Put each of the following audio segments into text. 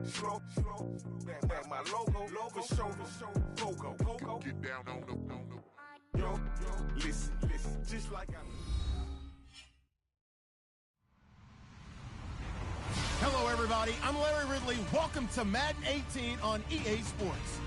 slow. Back my logo, for show. Go. Get down on the. Yo, listen, just like I. Hello, everybody. I'm Larry Ridley. Welcome to Madden 18 on EA Sports.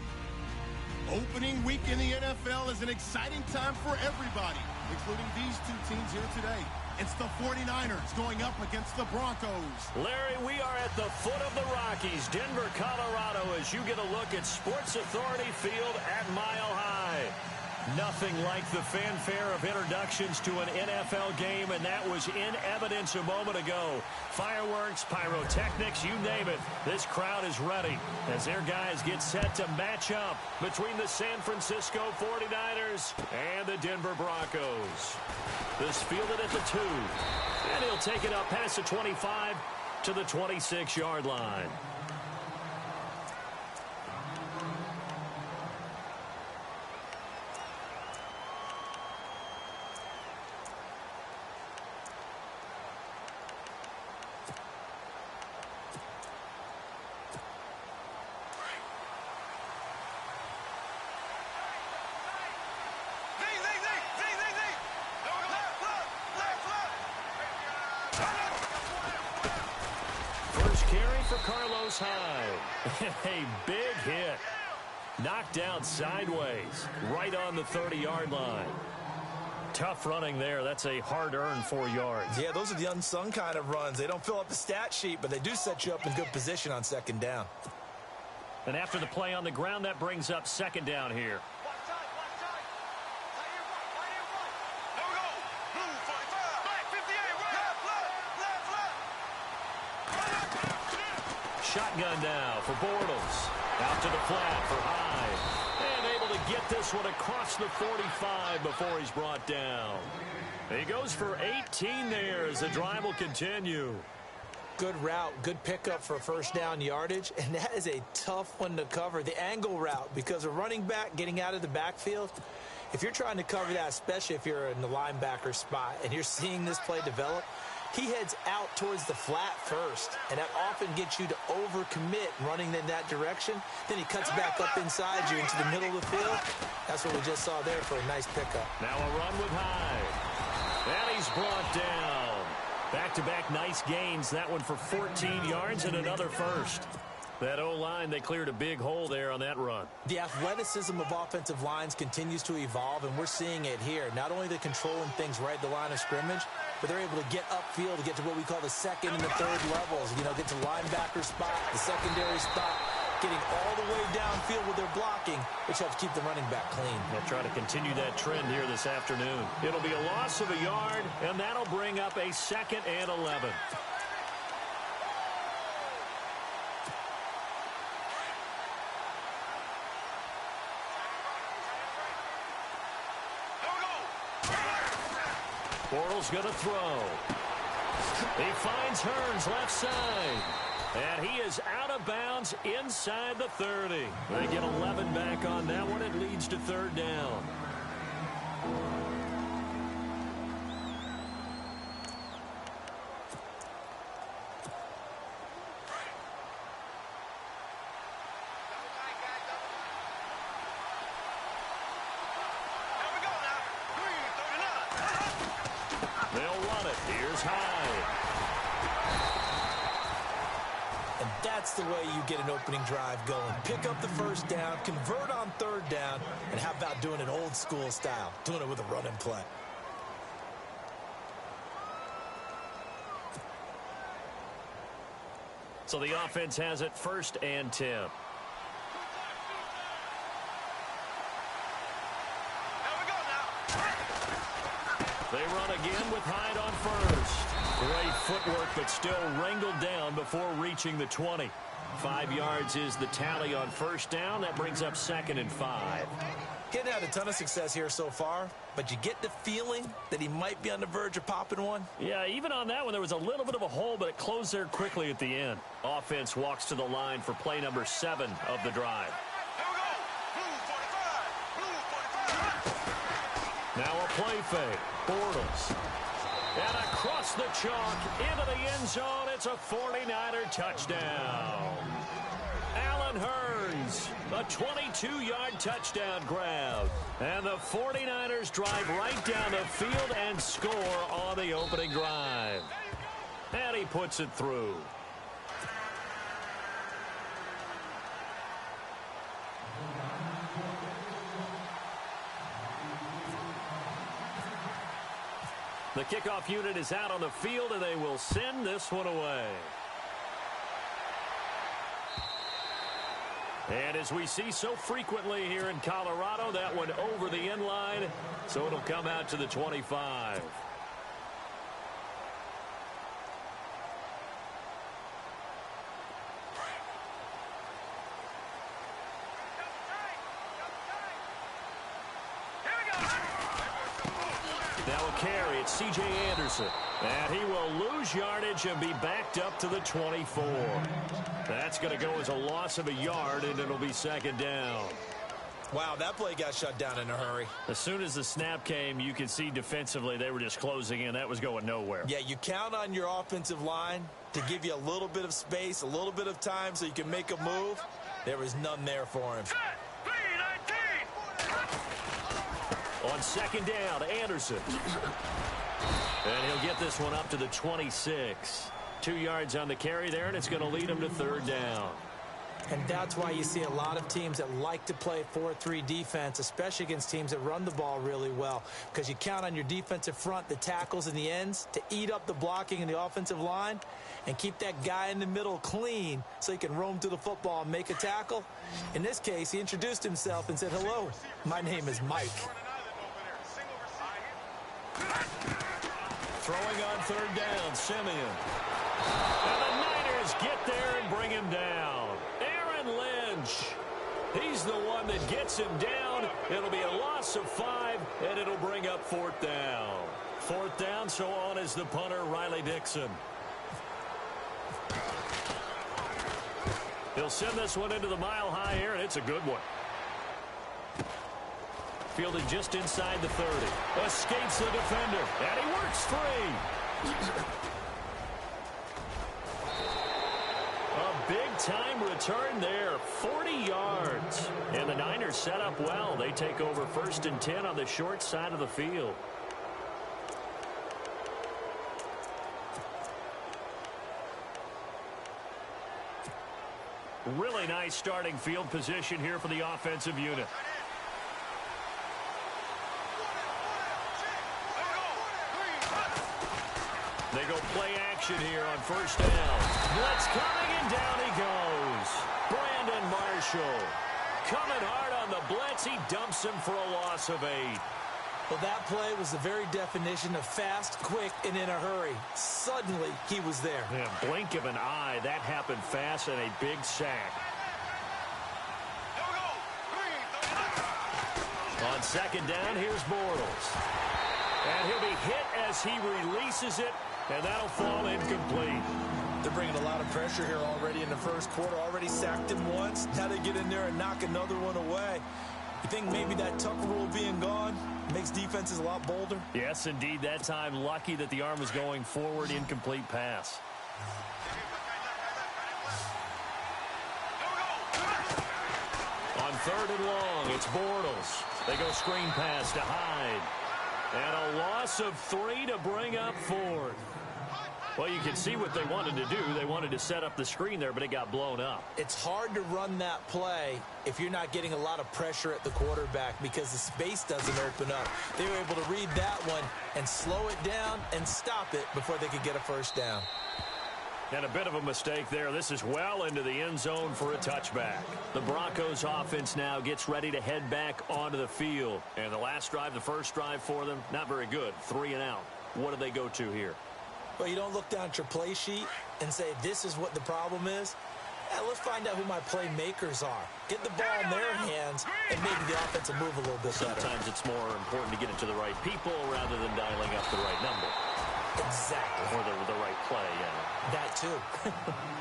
Opening week in the NFL is an exciting time for everybody, including these two teams here today. It's the 49ers going up against the Broncos. Larry, we are at the foot of the Rockies, Denver, Colorado, as you get a look at Sports Authority Field at Mile High. Nothing like the fanfare of introductions to an NFL game, and that was in evidence a moment ago. Fireworks, pyrotechnics, you name it. This crowd is ready as their guys get set to match up between the San Francisco 49ers and the Denver Broncos. This fielded at the 2, and he'll take it up past the 25 to the 26-yard line. A big hit. Knocked down sideways, right on the 30-yard line. Tough running there. That's a hard-earned 4 yards. Yeah, those are the unsung kind of runs. They don't fill up the stat sheet, but they do set you up in good position on second down. And after the play on the ground, that brings up second down here. Shotgun now for Bortles. Out to the flat for Hyde. And able to get this one across the 45 before he's brought down. He goes for 18 there as the drive will continue. Good route, good pickup for first down yardage, and that is a tough one to cover. The angle route, because a running back getting out of the backfield, if you're trying to cover that, especially if you're in the linebacker spot and you're seeing this play develop, he heads out towards the flat first, and that often gets you to overcommit running in that direction. Then he cuts back up inside you into the middle of the field. That's what we just saw there for a nice pickup. Now a run with Hyde. And he's brought down. Back-to-back nice gains. That one for 14 yards and another first. That O-line, they cleared a big hole there on that run. The athleticism of offensive lines continues to evolve, and we're seeing it here. Not only the controlling things right at the line of scrimmage, but they're able to get upfield to get to what we call the second and the third levels. You know, get to linebacker spot, the secondary spot, getting all the way downfield with their blocking, which helps keep the running back clean. They'll try to continue that trend here this afternoon. It'll be a loss of a yard, and that'll bring up a 2nd and 11. Bortles going to throw. He finds Hearns left side. And he is out of bounds inside the 30. They get 11 back on that one. It leads to third down. That's the way you get an opening drive going. Pick up the first down, convert on third down, and how about doing it old school style, doing it with a run and play. So the offense has it 1st and 10. They run again with Hyde on first. Great footwork, but still wrangled down before reaching the 20. 5 yards is the tally on first down. That brings up 2nd and 5. Getting had a ton of success here so far, but you get the feeling that he might be on the verge of popping one. Yeah, even on that one, there was a little bit of a hole, but it closed there quickly at the end. Offense walks to the line for play number 7 of the drive. Now a play fake. Bortles. And across the chalk into the end zone. It's a 49er touchdown. yards. A 22-yard touchdown grab. And the 49ers drive right down the field and score on the opening drive. And he puts it through. The kickoff unit is out on the field, and they will send this one away. And as we see so frequently here in Colorado, that one over the end line, so it'll come out to the 25. Now a carry, it's C.J. Anderson. And he will lose yardage and be backed up to the 24. That's going to go as a loss of a yard, and it'll be second down. Wow, that play got shut down in a hurry. As soon as the snap came, you could see defensively they were just closing in. That was going nowhere. Yeah, you count on your offensive line to give you a little bit of space, a little bit of time so you can make a move. There was none there for him. On second down, Anderson. And he'll get this one up to the 26. 2 yards on the carry there, and it's going to lead him to third down. And that's why you see a lot of teams that like to play 4-3 defense, especially against teams that run the ball really well, because you count on your defensive front, the tackles and the ends, to eat up the blocking in the offensive line and keep that guy in the middle clean so he can roam to the football and make a tackle. In this case, he introduced himself and said, "Hello, my name is Mike." Throwing on third down, Simeon. And the Niners get there and bring him down. Aaron Lynch. He's the one that gets him down. It'll be a loss of 5, and it'll bring up fourth down. Fourth down, so on is the punter, Riley Dixon. He'll send this one into the mile-high air, and it's a good one. Fielded just inside the 30. Escapes the defender, and he works free. A big-time return there, 40 yards. And the Niners set up well. They take over 1st and 10 on the short side of the field. Really nice starting field position here for the offensive unit. They go play action here on first down. Blitz coming, and down he goes. Brandon Marshall coming hard on the blitz. He dumps him for a loss of 8. Well, that play was the very definition of fast, quick, and in a hurry. Suddenly, he was there. Yeah, blink of an eye. That happened fast, and a big sack. On second down, here's Bortles. And he'll be hit as he releases it, and that'll fall incomplete. They're bringing a lot of pressure here already in the first quarter. Already sacked him once. Now they get in there and knock another one away. You think maybe that Tucker rule being gone makes defenses a lot bolder? Yes, indeed. That time, lucky that the arm was going forward. Incomplete pass. On third and long, it's Bortles. They go screen pass to Hyde. And a loss of 3 to bring up fourth. Well, you can see what they wanted to do. They wanted to set up the screen there, but it got blown up. It's hard to run that play if you're not getting a lot of pressure at the quarterback because the space doesn't open up. They were able to read that one and slow it down and stop it before they could get a first down. And a bit of a mistake there. This is well into the end zone for a touchback. The Broncos offense now gets ready to head back onto the field. And the last drive, the first drive for them, not very good. 3 and out. What do they go to here? Well, you don't look down at your play sheet and say, this is what the problem is. Yeah, let's find out who my playmakers are. Get the ball in their hands, and maybe the offense will move a little bit better. Sometimes it's more important to get it to the right people rather than dialing up the right number. Exactly. Or the right play, yeah. That too.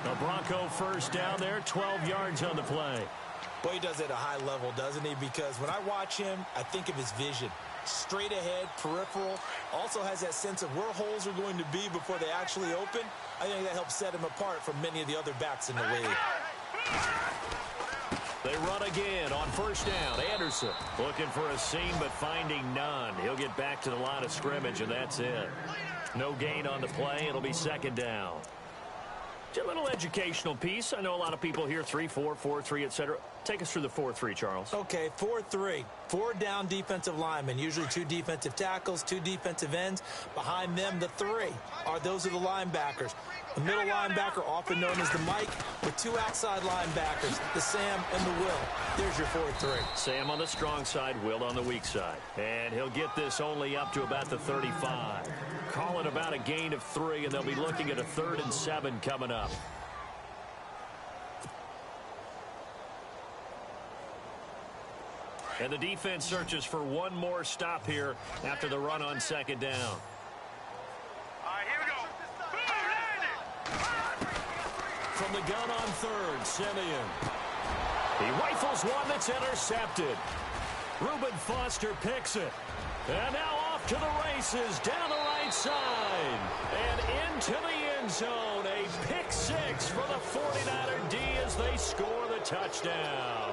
A Bronco first down there, 12 yards on the play. Well, he does it at a high level, doesn't he? Because when I watch him, I think of his vision. Straight ahead, peripheral. Also has that sense of where holes are going to be before they actually open. I think that helps set him apart from many of the other backs in the league. They run again on first down. Anderson looking for a seam but finding none. He'll get back to the line of scrimmage, and that's it. No gain on the play. It'll be second down. A little educational piece. I know a lot of people hear 3-4, 4-3, etc. Take us through the 4-3, Charles. Okay, 4-3. 4 down defensive linemen, usually 2 defensive tackles, 2 defensive ends. Behind them, the 3 those are the linebackers. The middle linebacker, often known as the Mike, with 2 outside linebackers, the Sam and the Will. There's your 4-3. Sam on the strong side, Will on the weak side. And he'll get this only up to about the 35. Call it about a gain of 3, and they'll be looking at a 3rd and 7 coming up. And the defense searches for one more stop here after the run on second down. All right, here we go. From the gun on 3rd, Simeon. He rifles one that's intercepted. Reuben Foster picks it. And now off to the races down the right side. And into the end zone. A pick 6 for the 49er D as they score the touchdown.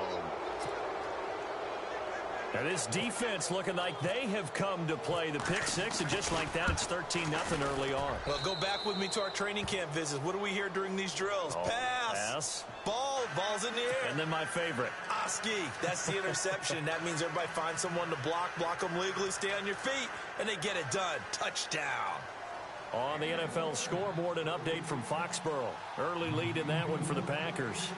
And this defense looking like they have come to play the pick 6, and just like that, it's 13-0 early on. Well, go back with me to our training camp visits. What do we hear during these drills? Pass. Ball's in the air. And then my favorite. Oski, that's the interception. That means everybody finds someone to block them legally, stay on your feet, and they get it done. Touchdown. On the NFL scoreboard, an update from Foxborough. Early lead in that one for the Packers.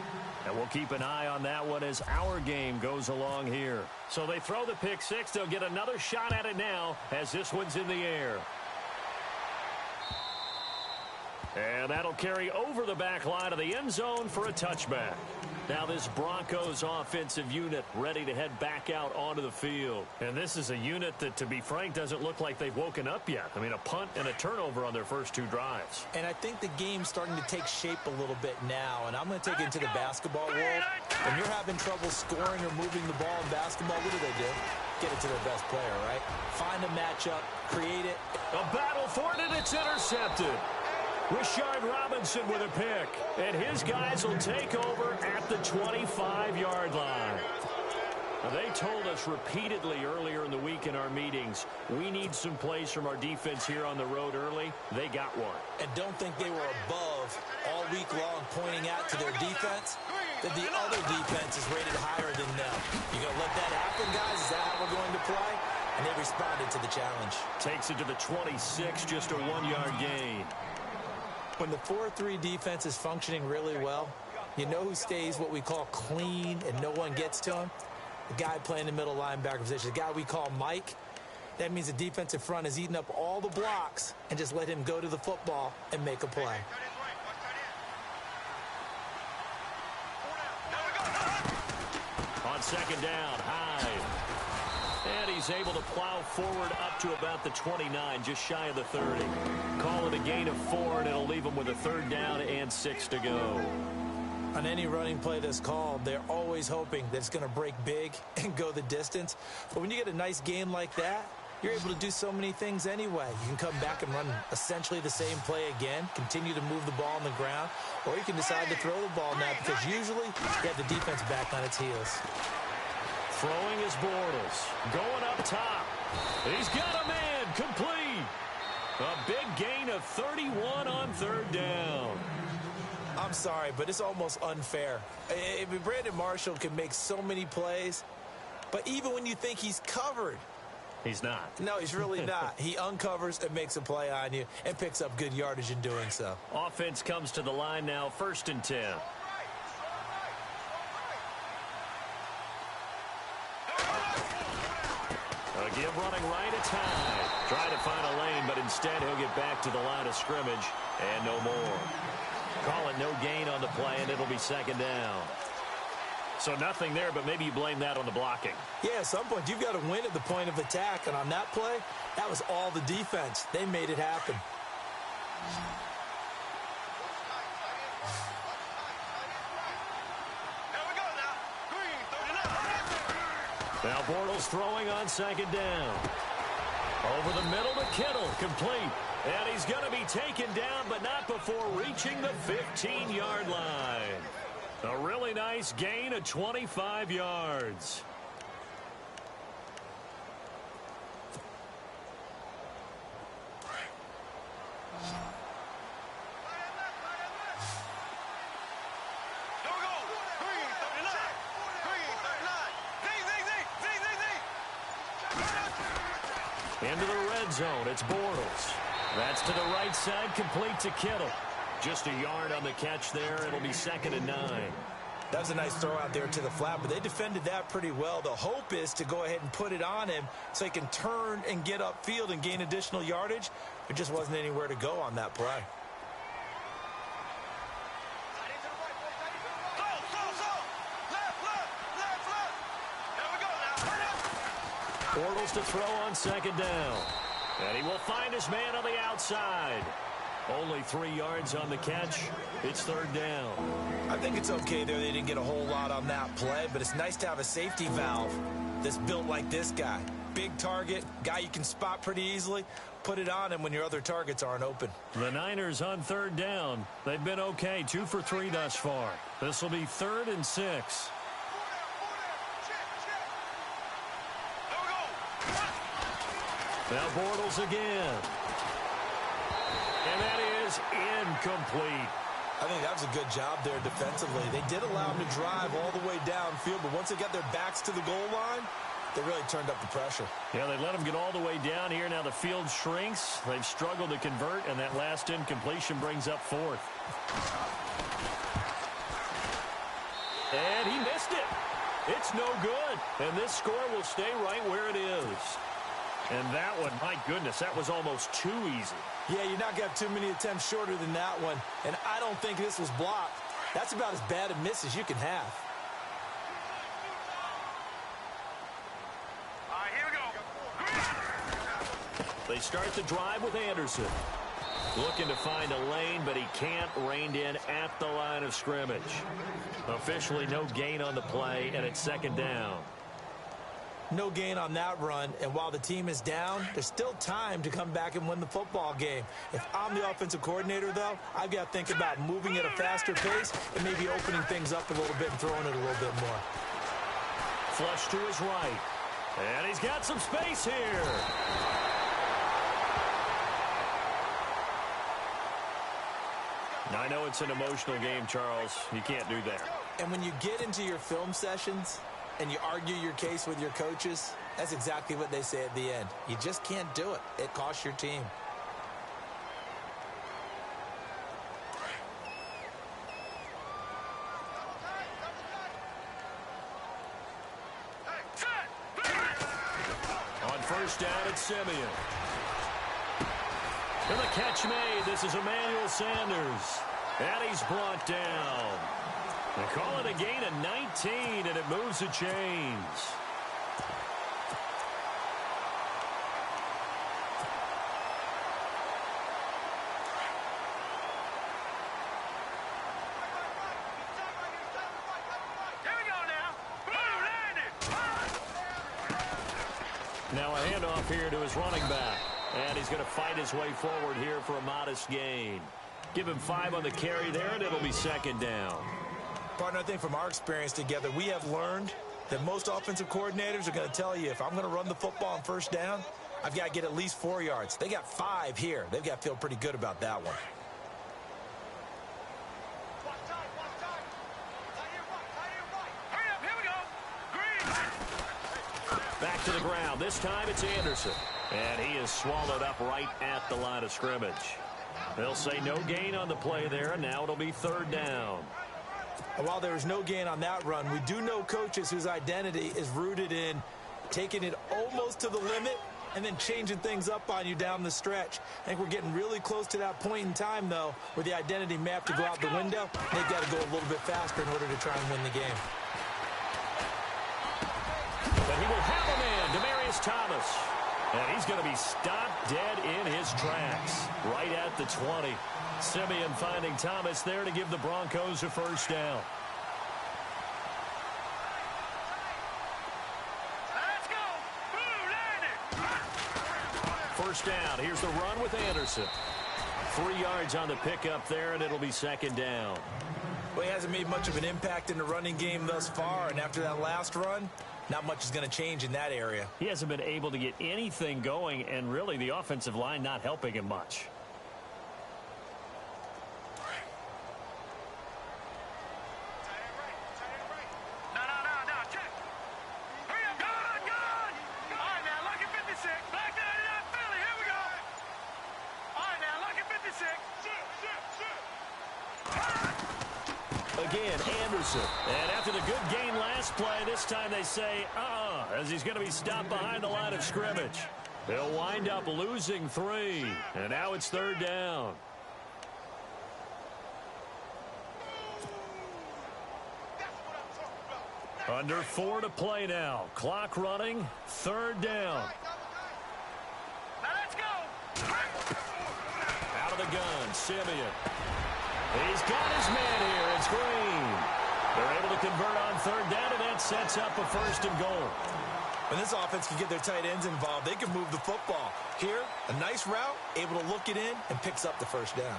And we'll keep an eye on that one as our game goes along here. So they throw the pick 6. They'll get another shot at it now as this one's in the air. And that'll carry over the back line of the end zone for a touchback. Now this Broncos offensive unit ready to head back out onto the field. And this is a unit that, to be frank, doesn't look like they've woken up yet. I mean, a punt and a turnover on their first 2 drives. And I think the game's starting to take shape a little bit now. And I'm going to take it into the basketball world. When you're having trouble scoring or moving the ball in basketball, what do? Get it to their best player, right? Find a matchup, create it. A battle for it, and it's intercepted. Rashard Robinson with a pick, and his guys will take over at the 25-yard line. Now, they told us repeatedly earlier in the week in our meetings, we need some plays from our defense here on the road early. They got one. And don't think they were above all week long pointing out to their defense that the other defense is rated higher than them. You going to let that happen, guys? Is that how we're going to play? And they responded to the challenge. Takes it to the 26, just a 1-yard gain. When the 4-3 defense is functioning really well, you know who stays what we call clean and no one gets to him? The guy playing the middle linebacker position, the guy we call Mike. That means the defensive front has eaten up all the blocks and just let him go to the football and make a play. On second down, Hyde. And he's able to plow forward up to about the 29, just shy of the 30. Call it a gain of 4, and it'll leave him with a 3rd down and 6 to go. On any running play that's called, they're always hoping that it's going to break big and go the distance. But when you get a nice game like that, you're able to do so many things anyway. You can come back and run essentially the same play again, continue to move the ball on the ground, or you can decide to throw the ball now because usually you have the defense back on its heels. Throwing is Bortles. Going up top. He's got a man. Complete. A big gain of 31 on 3rd down. I'm sorry, but it's almost unfair. Brandon Marshall can make so many plays, but even when you think he's covered, he's not. No, he's really not. He uncovers and makes a play on you and picks up good yardage in doing so. Offense comes to the line now, 1st and 10. Give running right, it's Hyde. Try to find a lane, but instead he'll get back to the line of scrimmage and no more. Call it no gain on the play, and it'll be 2nd down. So nothing there, but maybe you blame that on the blocking. Yeah, at some point you've got to win at the point of attack, and on that play, that was all the defense. They made it happen. Now Bortles throwing on 2nd down. Over the middle to Kittle, complete. And he's going to be taken down, but not before reaching the 15-yard line. A really nice gain of 25 yards. Into the red zone, it's Bortles. That's to the right side, complete to Kittle. Just a yard on the catch there. It'll be 2nd and 9. That was a nice throw out there to the flat, but they defended that pretty well. The hope is to go ahead and put it on him so he can turn and get upfield and gain additional yardage. There just wasn't anywhere to go on that play. Bortles to throw on 2nd down. And he will find his man on the outside. Only 3 yards on the catch. It's 3rd down. I think it's okay there. They didn't get a whole lot on that play, but it's nice to have a safety valve that's built like this guy. Big target, guy you can spot pretty easily. Put it on him when your other targets aren't open. The Niners on 3rd down. They've been okay, 2 for 3 thus far. This will be 3rd and 6. Now Bortles again. And that is incomplete. I think that was a good job there defensively. They did allow him to drive all the way downfield, but once they got their backs to the goal line, they really turned up the pressure. Yeah, they let him get all the way down here. Now the field shrinks. They've struggled to convert, and that last incompletion brings up 4th. And he missed it. It's no good. And this score will stay right where it is. And that one, my goodness, that was almost too easy. Yeah, you're not going to have too many attempts shorter than that one. And I don't think this was blocked. That's about as bad a miss as you can have. All right, here we go. They start the drive with Anderson. Looking to find a lane, but he can't. Reined in at the line of scrimmage. Officially no gain on the play, and it's 2nd down. No gain on that run, and while the team is down, there's still time to come back and win the football game. If I'm the offensive coordinator, though, I've got to think about moving at a faster pace and maybe opening things up a little bit and throwing it a little bit more. Flush to his right. And he's got some space here. I know it's an emotional game, Charles. You can't do that. And when you get into your film sessions and you argue your case with your coaches, that's exactly what they say at the end. You just can't do it. It costs your team. On 1st down, it's Simeon. And the catch made. This is Emmanuel Sanders. And he's brought down. They call it a gain of 19, and it moves the chains. Now a handoff here to his running back. And he's going to fight his way forward here for a modest gain. Give him 5 on the carry there, and it'll be 2nd down. Partner, I think from our experience together, we have learned that most offensive coordinators are going to tell you, if I'm going to run the football on 1st down, I've got to get at least 4 yards. They got 5 here. They've got to feel pretty good about that one. Back to the ground. This time it's Anderson. And he is swallowed up right at the line of scrimmage. They'll say no gain on the play there, and now it'll be 3rd down. And while there was no gain on that run, we do know coaches whose identity is rooted in taking it almost to the limit and then changing things up on you down the stretch. I think we're getting really close to that point in time, though, where the identity may have to go out the window. They've got to go a little bit faster in order to try and win the game. But he will have a man, Demaryius Thomas. And he's going to be stopped dead in his tracks, right at the 20. Simeon finding Thomas there to give the Broncos a 1st down. Let's go. Blue landing. 1st down. Here's the run with Anderson. 3 yards on the pickup there, and it'll be 2nd down. Well, he hasn't made much of an impact in the running game thus far, and after that last run, not much is going to change in that area. He hasn't been able to get anything going, and really the offensive line not helping him much. Again, Anderson. And after the good gain last play, this time they say, as he's going to be stopped behind the line of scrimmage. They'll wind up losing 3. And now it's 3rd down. Under 4 to play now. Clock running. 3rd down. Now let's go. Out of the gun, Simeon. He's got his man here. It's Green. They're able to convert on 3rd down, and that sets up a 1st and goal. When this offense can get their tight ends involved, they can move the football. Here, a nice route, able to look it in, and picks up the 1st down.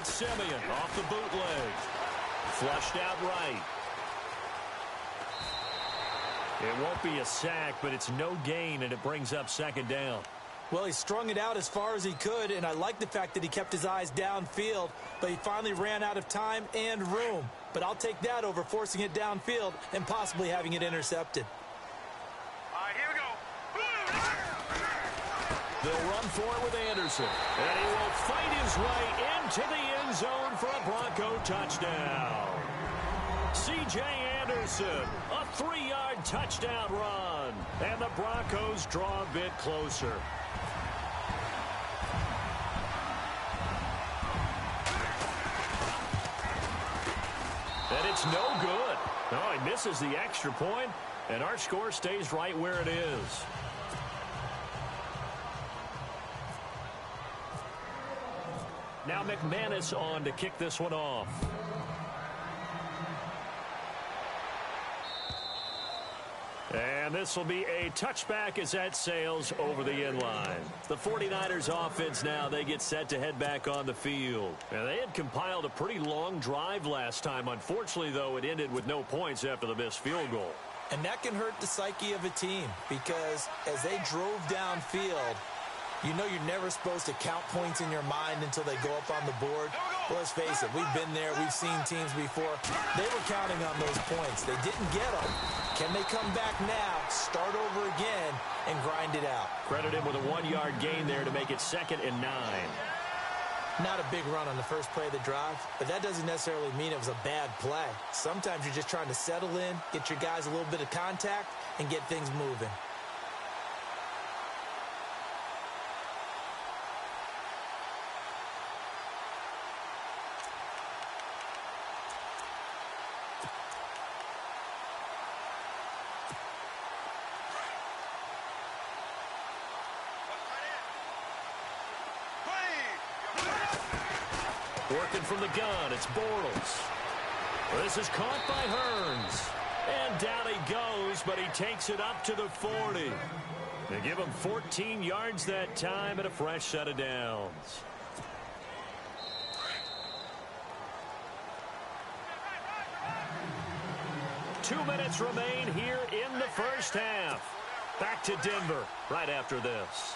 Simeon off the bootleg. Flushed out right. It won't be a sack, but it's no gain, and it brings up 2nd down. Well, he strung it out as far as he could, and I like the fact that he kept his eyes downfield, but he finally ran out of time and room. But I'll take that over forcing it downfield and possibly having it intercepted. All right, here we go. They'll run for it with Anderson, and he will fight his way into the end zone for a Bronco touchdown. C.J. Anderson, a 3-yard touchdown run, and the Broncos draw a bit closer. And it's no good. Oh, he misses the extra point, and our score stays right where it is. Now McManus on to kick this one off. And this will be a touchback as that sails over the end line. The 49ers offense now, they get set to head back on the field. And they had compiled a pretty long drive last time. Unfortunately, though, it ended with no points after the missed field goal. And that can hurt the psyche of a team because as they drove downfield, you know you're never supposed to count points in your mind until they go up on the board. Well, let's face it, we've been there, we've seen teams before. They were counting on those points. They didn't get them. Can they come back now, start over again, and grind it out? Credit him with a 1-yard gain there to make it 2nd and 9. Not a big run on the first play of the drive, but that doesn't necessarily mean it was a bad play. Sometimes you're just trying to settle in, get your guys a little bit of contact, and get things moving. Working from the gun, it's Bortles. This is caught by Hearns. And down he goes, but he takes it up to the 40. They give him 14 yards that time and a fresh set of downs. Two minutes remain here in the first half. Back to Denver right after this.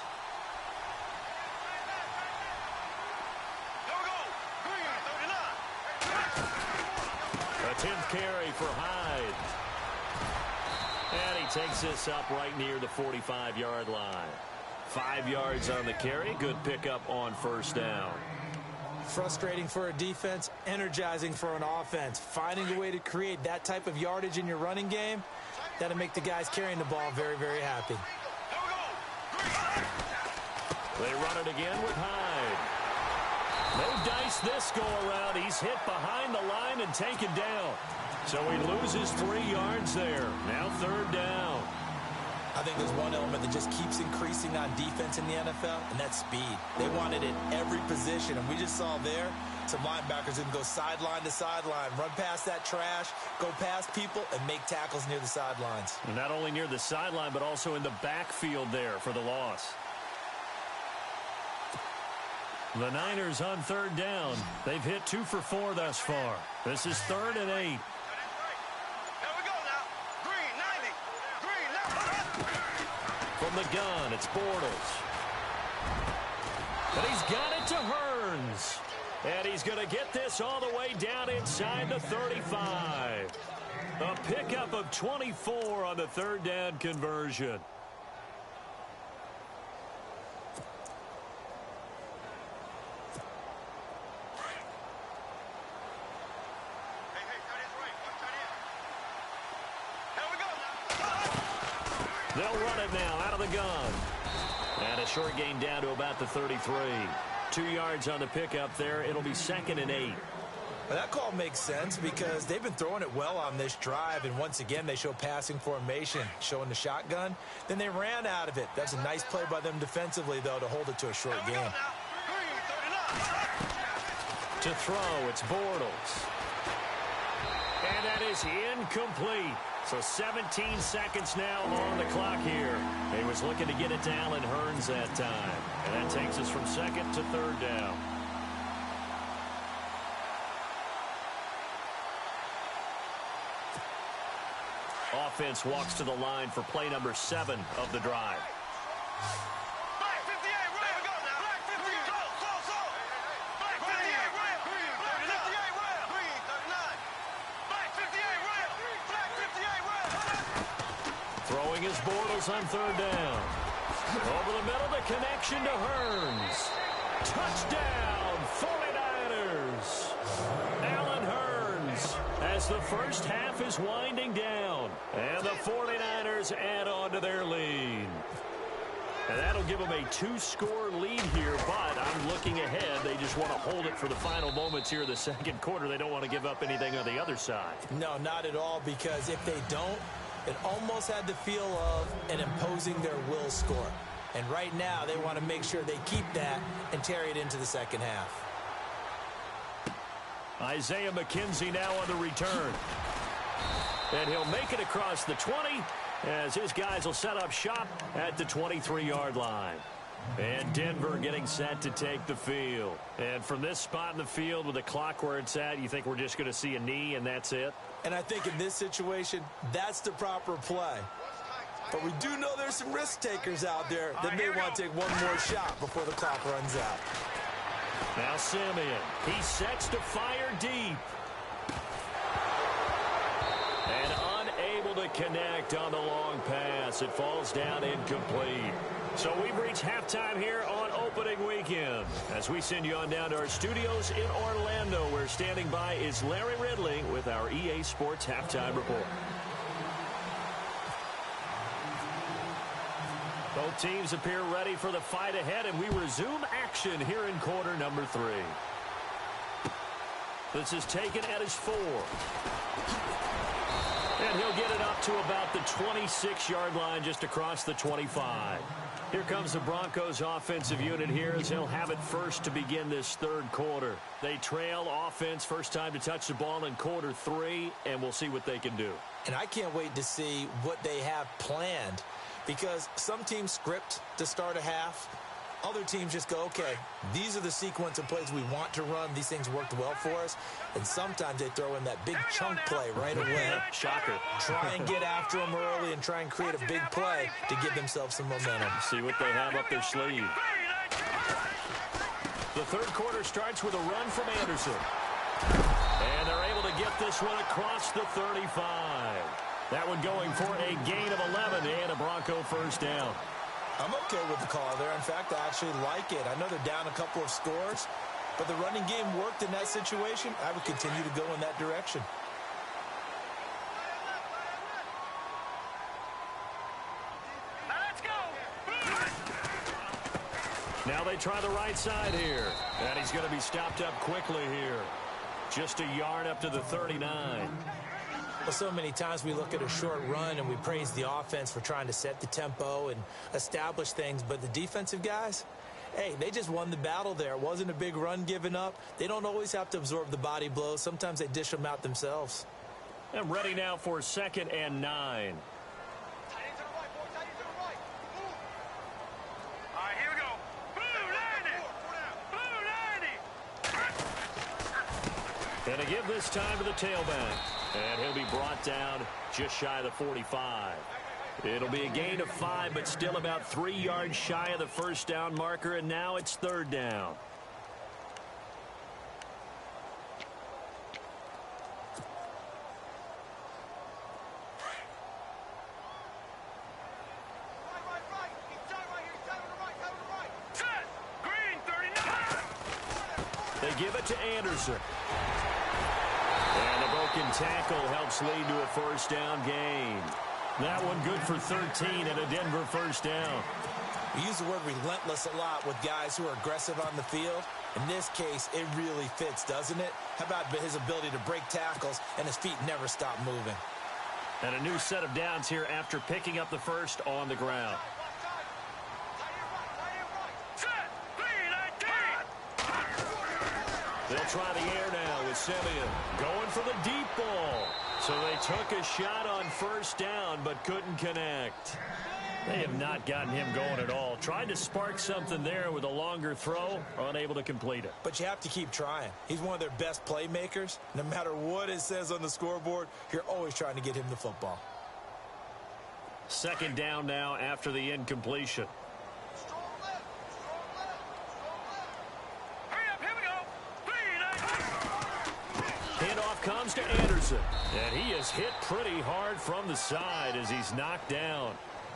A 10th carry for Hyde. And he takes this up right near the 45-yard line. 5 yards on the carry. Good pickup on 1st down. Frustrating for a defense, energizing for an offense. Finding a way to create that type of yardage in your running game, that'll make the guys carrying the ball very, very happy. They run it again with Hyde. No dice this go-around. He's hit behind the line and taken down. So he loses 3 yards there. Now 3rd down. I think there's one element that just keeps increasing on defense in the NFL, and that's speed. They want it at every position, and we just saw there some linebackers who can go sideline to sideline, run past that trash, go past people, and make tackles near the sidelines. And not only near the sideline, but also in the backfield there for the loss. The Niners on third down. They've hit 2 for 4 thus far. This is 3rd and 8. From the gun, it's Bortles. And he's got it to Hearns. And he's going to get this all the way down inside the 35. A pickup of 24 on the 3rd down conversion. They'll run it now out of the gun. And a short gain down to about the 33. 2 yards on the pickup there. It'll be 2nd and 8. Well, that call makes sense because they've been throwing it well on this drive, and once again they show passing formation, showing the shotgun. Then they ran out of it. That's a nice play by them defensively, though, to hold it to a short gain. To throw, it's Bortles. And that is incomplete. So 17 seconds now on the clock here. He was looking to get it to Allen Hearns that time. And that takes us from 2nd to 3rd down. Offense walks to the line for play number 7 of the drive. Throwing his Bortles on 3rd down. Over the middle, the connection to Hearns. Touchdown, 49ers. Allen Hearns as the first half is winding down. And the 49ers add on to their lead. And that'll give them a 2-score lead here, but I'm looking ahead. They just want to hold it for the final moments here in the 2nd quarter. They don't want to give up anything on the other side. No, not at all, because if they don't, it almost had the feel of an imposing their will score. And right now, they want to make sure they keep that and carry it into the 2nd half. Isaiah McKenzie now on the return. And he'll make it across the 20 as his guys will set up shop at the 23-yard line. And Denver getting set to take the field. And from this spot in the field with the clock where it's at, you think we're just going to see a knee and that's it? And I think in this situation, that's the proper play. But we do know there's some risk takers out there that may want to take one more shot before the clock runs out. Now Simeon, he sets to fire deep. And unable to connect on the long pass. It falls down incomplete. So we've reached halftime here on opening weekend. As we send you on down to our studios in Orlando, where standing by is Larry Ridley with our EA Sports Halftime Report. Both teams appear ready for the fight ahead, and we resume action here in quarter number 3. This is taken at his 4. And he'll get it up to about the 26-yard line, just across the 25. Here comes the Broncos offensive unit here as he'll have it first to begin this 3rd quarter. They trail offense, first time to touch the ball in quarter 3, and we'll see what they can do. And I can't wait to see what they have planned, because some teams script to start a half. Other teams just go, okay, these are the sequence of plays we want to run. These things worked well for us. And sometimes they throw in that big chunk play right away. Shocker. Try and get after them early and try and create a big play to give themselves some momentum. See what they have up their sleeve. The 3rd quarter starts with a run from Anderson. And they're able to get this one across the 35. That one going for a gain of 11 and a Bronco first down. I'm okay with the call there. In fact, I actually like it. I know they're down a couple of scores, but the running game worked in that situation. I would continue to go in that direction. Let's go. Now they try the right side here. And he's going to be stopped up quickly here. Just a yard up to the 39. Well, so many times we look at a short run and we praise the offense for trying to set the tempo and establish things, but the defensive guys, hey, they just won the battle there. It wasn't a big run given up. They don't always have to absorb the body blows. Sometimes they dish them out themselves. And ready now for 2nd and 9. And to give this time to the tailback. And he'll be brought down just shy of the 45. It'll be a gain of 5, but still about 3 yards shy of the first down marker, and now it's 3rd down. They give it to Anderson. And a broken tackle helps lead to a first down gain. That one good for 13 and a Denver first down. We use the word relentless a lot with guys who are aggressive on the field. In this case, it really fits, doesn't it? How about his ability to break tackles and his feet never stop moving? And a new set of downs here after picking up the first on the ground. They'll try the air now with Simeon going for the deep ball. So they took a shot on first down but couldn't connect. They have not gotten him going at all. Tried to spark something there with a longer throw, unable to complete it. But you have to keep trying. He's one of their best playmakers. No matter what it says on the scoreboard, you're always trying to get him the football. 2nd down now after the incompletion. Handoff comes to Anderson. And he is hit pretty hard from the side as he's knocked down.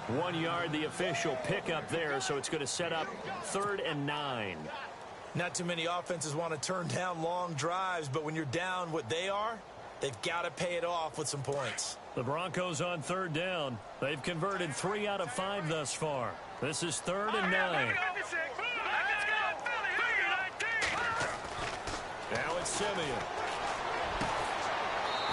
1 yard, the official pickup there, so it's going to set up 3rd and 9. Not too many offenses want to turn down long drives, but when you're down what they are, they've got to pay it off with some points. The Broncos on 3rd down. They've converted 3 out of 5 thus far. This is 3rd and 9. Now it's Simeon.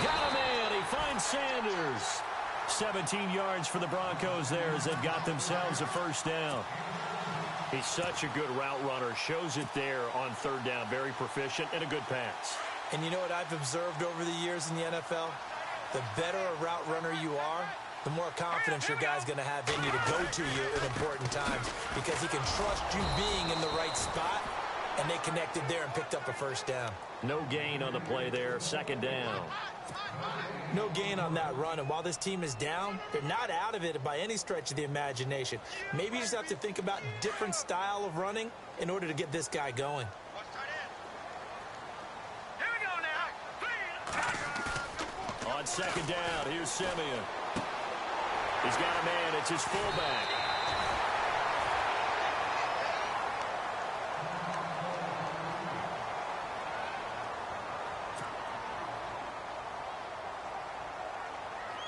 Got a man. He finds Sanders. 17 yards for the Broncos there as they've got themselves a first down. He's such a good route runner. Shows it there on 3rd down. Very proficient and a good pass. And you know what I've observed over the years in the NFL? The better a route runner you are, the more confidence your guy's going to have in you to go to you at important times because he can trust you being in the right spot, and they connected there and picked up a first down. No gain on the play there. 2nd down. No gain on that run, and while this team is down, they're not out of it by any stretch of the imagination. Maybe you just have to think about different style of running in order to get this guy going. Here we go now. On 2nd down, here's Simeon. He's got a man. It's his fullback.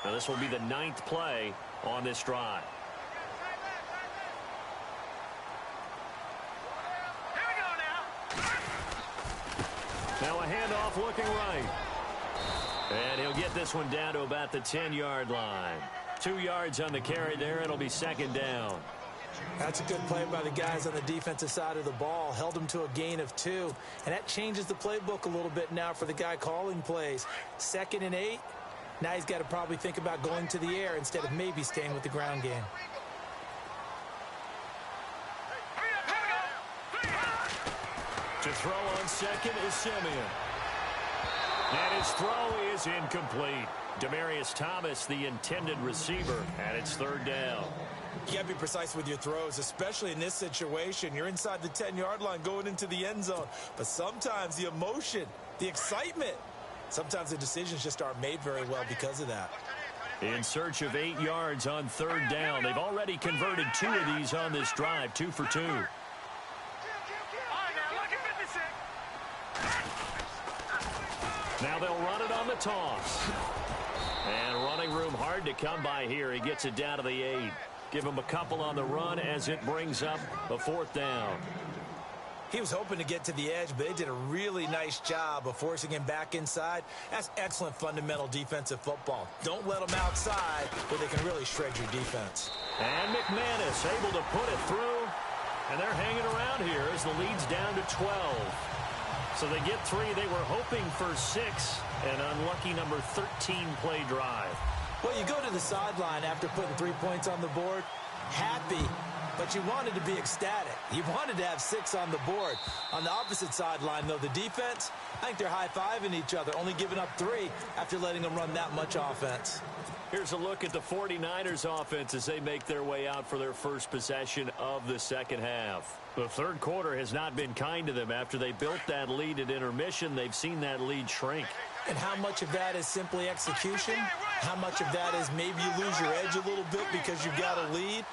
Now this will be the 9th play on this drive. Here we go now. Now a handoff looking right. And he'll get this one down to about the 10-yard line. 2 yards on the carry there. It'll be 2nd down. That's a good play by the guys on the defensive side of the ball. Held him to a gain of 2. And that changes the playbook a little bit now for the guy calling plays. 2nd and 8. Now he's got to probably think about going to the air instead of maybe staying with the ground game. To throw on 2nd is Simeon. And his throw is incomplete. Demaryius Thomas, the intended receiver, and it's 3rd down. You got to be precise with your throws, especially in this situation. You're inside the 10-yard line going into the end zone. But sometimes the emotion, the excitement, sometimes the decisions just aren't made very well because of that. In search of 8 yards on 3rd down. They've already converted 2 of these on this drive, 2 for 2. Now they'll run it on the toss. And running room hard to come by here. He gets it down to the 8. Give him a couple on the run as it brings up a 4th down. He was hoping to get to the edge, but they did a really nice job of forcing him back inside. That's excellent fundamental defensive football. Don't let them outside where they can really shred your defense. And McManus able to put it through. And they're hanging around here as the lead's down to 12. So they get 3. They were hoping for 6. An unlucky number 13 play drive. Well, you go to the sideline after putting 3 points on the board, happy, but you wanted to be ecstatic. You wanted to have 6 on the board. On the opposite sideline, though, the defense, I think they're high-fiving each other, only giving up 3 after letting them run that much offense. Here's a look at the 49ers offense as they make their way out for their first possession of the second half. The third quarter has not been kind to them. After they built that lead at intermission, they've seen that lead shrink. And how much of that is simply execution? How much of that is maybe you lose your edge a little bit because you've got a lead?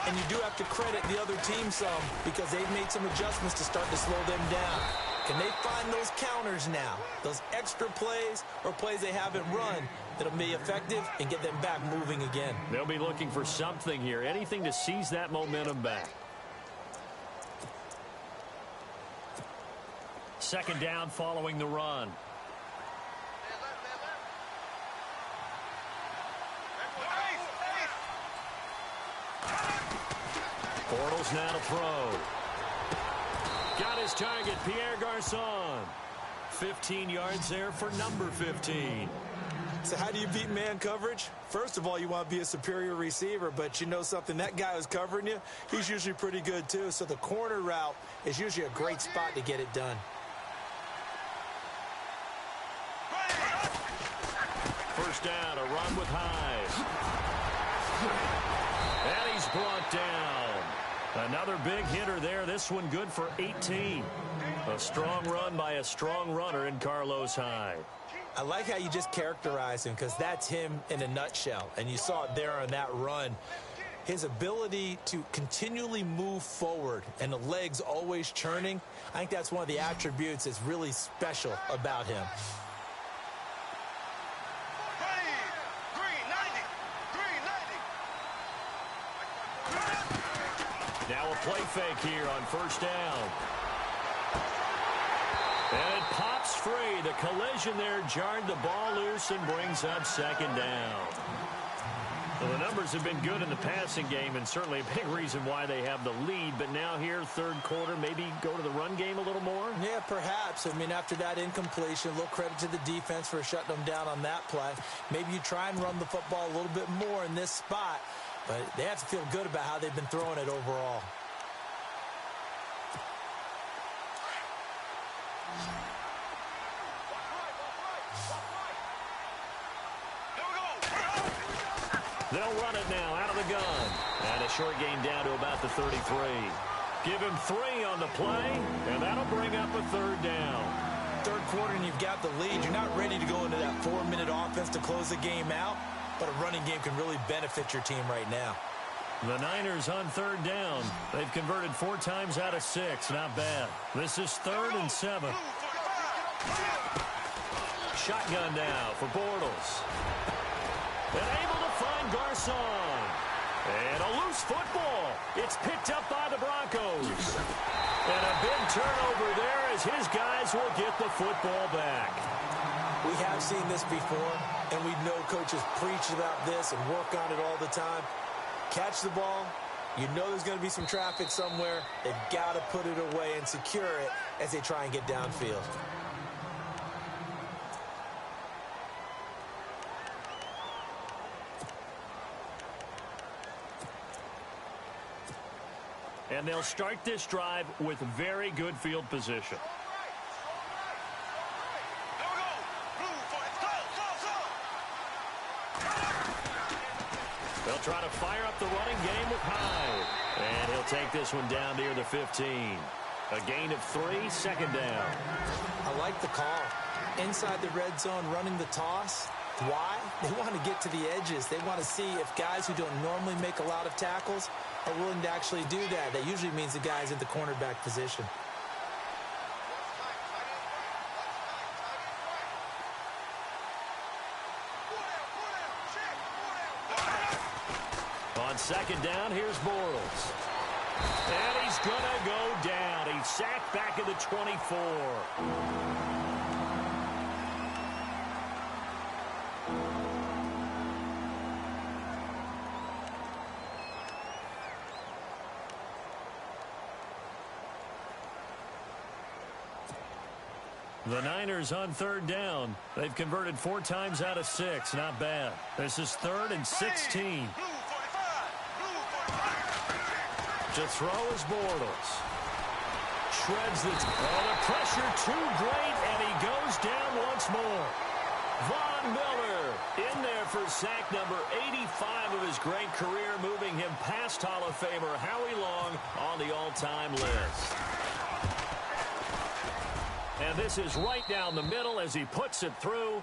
And you do have to credit the other team some because they've made some adjustments to start to slow them down. Can they find those counters now, those extra plays or plays they haven't run that'll be effective and get them back moving again? They'll be looking for something here, anything to seize that momentum back. Second down following the run. Bortles now to throw. Got his target, Pierre Garçon. 15 yards there for number 15. So how do you beat man coverage? First of all, you want to be a superior receiver, but you know something, that guy who's covering you, he's usually pretty good too. So the corner route is usually a great spot to get it done. First down, a run with Hyde. And he's brought down. Another big hitter there. This one good for 18. A strong run by a strong runner in Carlos Hyde. I like how you just characterize him because that's him in a nutshell. And you saw it there on that run. His ability to continually move forward and the legs always churning, I think that's one of the attributes that's really special about him. Now a play fake here on first down. And it pops free. The collision there jarred the ball loose and brings up second down. Well, the numbers have been good in the passing game and certainly a big reason why they have the lead. But now here, third quarter, maybe go to the run game a little more? Yeah, perhaps. I mean, after that incompletion, a little credit to the defense for shutting them down on that play. Maybe you try and run the football a little bit more in this spot. But they have to feel good about how they've been throwing it overall. They'll run it now out of the gun. And a short gain down to about the 33. Give him 3 on the play, and that'll bring up a third down. Third quarter and you've got the lead. You're not ready to go into that 4-minute offense to close the game out. But a running game can really benefit your team right now. The Niners on third down. They've converted 4 times out of 6. Not bad. This is 3rd and 7. Shotgun now for Bortles. And able to find Garçon. And a loose football. It's picked up by the Broncos. And a big turnover there as his guys will get the football back. We have seen this before, and we know coaches preach about this and work on it all the time. Catch the ball. You know there's going to be some traffic somewhere. They've got to put it away and secure it as they try and get downfield. And they'll start this drive with very good field position. They'll try to fire up the running game with Hyde. And he'll take this one down near the 15. A gain of 3, second down. I like the call. Inside the red zone, running the toss. Why? They want to get to the edges. They want to see if guys who don't normally make a lot of tackles are willing to actually do that. That usually means the guy's in the cornerback position. On second down, here's Bortles. And he's going to go down. He's sacked back at the 24. The Niners on third down. They've converted 4 times out of 6. Not bad. This is 3rd and 16. To throw is Bortles. Shreds the pressure too great, and he goes down once more. Von Miller in there for sack number 85 of his great career, moving him past Hall of Famer Howie Long on the all-time list. And this is right down the middle as he puts it through.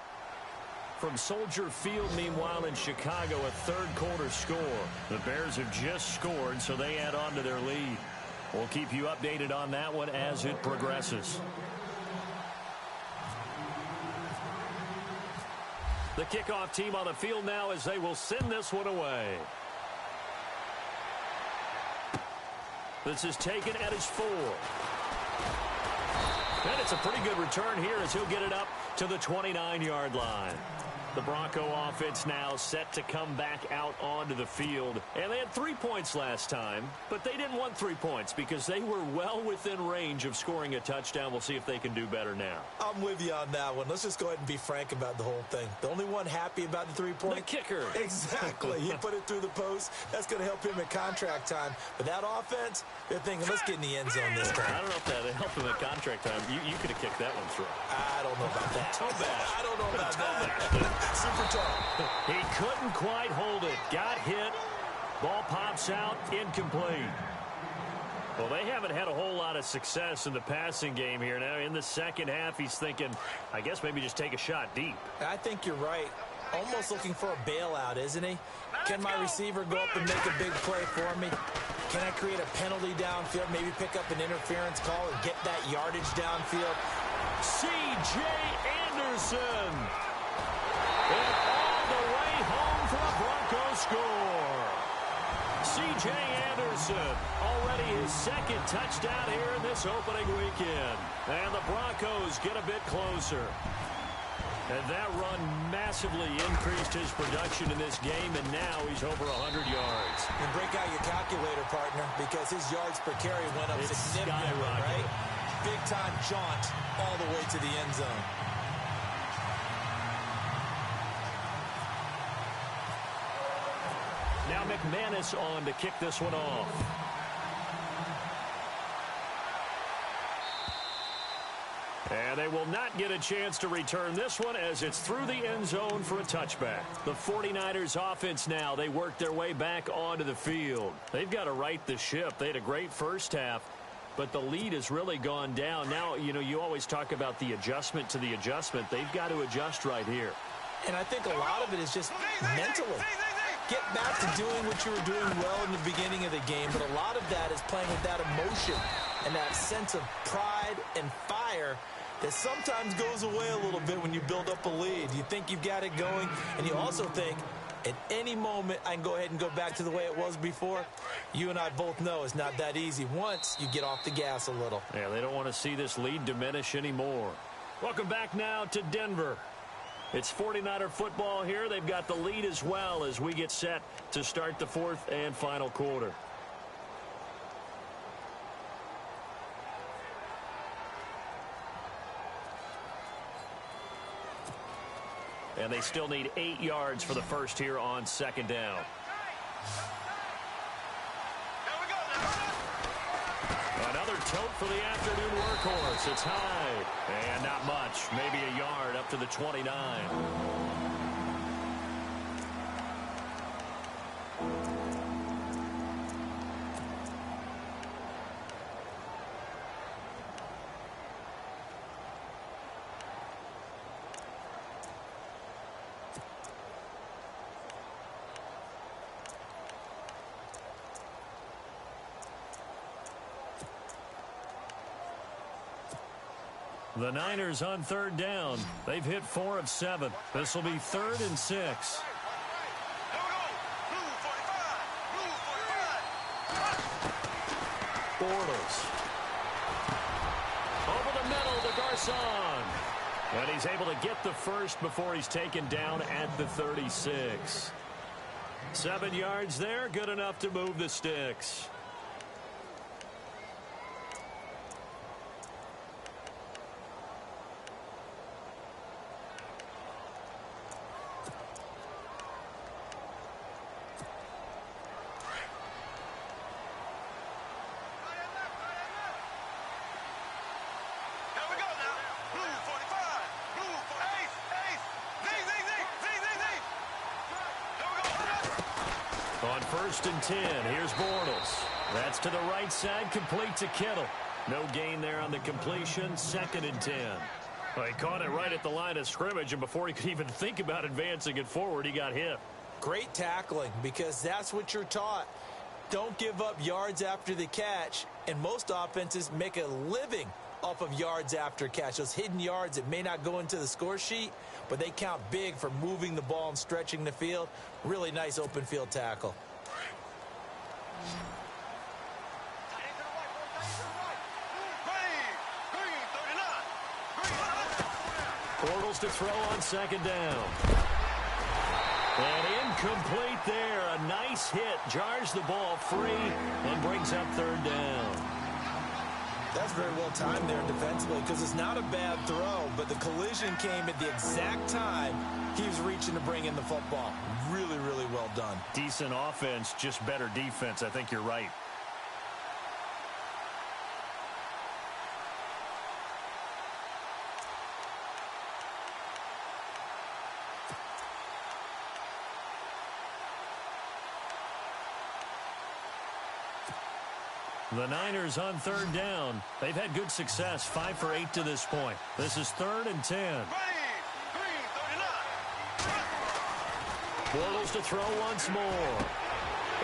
From Soldier Field, meanwhile, in Chicago, a third-quarter score. The Bears have just scored, so they add on to their lead. We'll keep you updated on that one as it progresses. The kickoff team on the field now as they will send this one away. This is taken at his 4. And it's a pretty good return here as he'll get it up to the 29-yard line. The Bronco offense now set to come back out onto the field. And they had 3 points last time, but they didn't want 3 points because they were well within range of scoring a touchdown. We'll see if they can do better now. I'm with you on that one. Let's just go ahead and be frank about the whole thing. The only one happy about the 3-point? The kicker. Exactly. He put it through the post. That's going to help him at contract time. But that offense, they're thinking, let's get in the end zone this time. I don't know if that helped him at contract time. You could have kicked that one through. I don't know about that. Toe bash. I don't know about that. Super tough. He couldn't quite hold it. Got hit. Ball pops out. Incomplete. Well, they haven't had a whole lot of success in the passing game here. Now, in the second half, he's thinking, I guess maybe just take a shot deep. I think you're right. Almost looking for a bailout, isn't he? Can my receiver go up and make a big play for me? Can I create a penalty downfield, maybe pick up an interference call and get that yardage downfield? C.J. Anderson. And all the way home for a Broncos score. C.J. Anderson, already his second touchdown here in this opening weekend. And the Broncos get a bit closer. And that run massively increased his production in this game, and now he's over 100 yards. And break out your calculator, partner, because his yards per carry went up significantly, right? Big-time jaunt all the way to the end zone. Now McManus on to kick this one off. And they will not get a chance to return this one as it's through the end zone for a touchback. The 49ers offense now, they work their way back onto the field. They've got to right the ship. They had a great first half, but the lead has really gone down. Now, you always talk about the adjustment to the adjustment. They've got to adjust right here. And I think a lot of it is just mentally. Get back to doing what you were doing well in the beginning of the game, but a lot of that is playing with that emotion and that sense of pride and fire that sometimes goes away a little bit when you build up a lead. You think you've got it going, and you also think, at any moment, I can go ahead and go back to the way it was before. You and I both know it's not that easy once you get off the gas a little. Yeah, they don't want to see this lead diminish anymore. Welcome back now to Denver. It's 49er football here. They've got the lead as well as we get set to start the fourth and final quarter. And they still need 8 yards for the first here on second down. Another tote for the afternoon workhorse. It's high. And not much. Maybe a yard up to the 29. The Niners on third down. They've hit 4 of 7. This will be 3rd and 6. Bortles. Over the middle to Garcon. And he's able to get the first before he's taken down at the 36. 7 yards there, good enough to move the sticks. On 1st and 10, here's Bortles. That's to the right side, complete to Kittle. No gain there on the completion, 2nd and 10. Well, he caught it right at the line of scrimmage, and before he could even think about advancing it forward, he got hit. Great tackling, because that's what you're taught. Don't give up yards after the catch, and most offenses make a living off of yards after catch. Those hidden yards that may not go into the score sheet, but they count big for moving the ball and stretching the field. Really nice open field tackle. Bortles to throw on 2nd down. And incomplete there. A nice hit. Jars the ball free and brings up 3rd down. That's very well timed there defensively, because it's not a bad throw, but the collision came at the exact time he was reaching to bring in the football. Really, really well done. Decent offense, just better defense. I think you're right. The Niners on 3rd down. They've had good success, 5 for 8 to this point. This is 3rd and 10. Bortles to throw once more.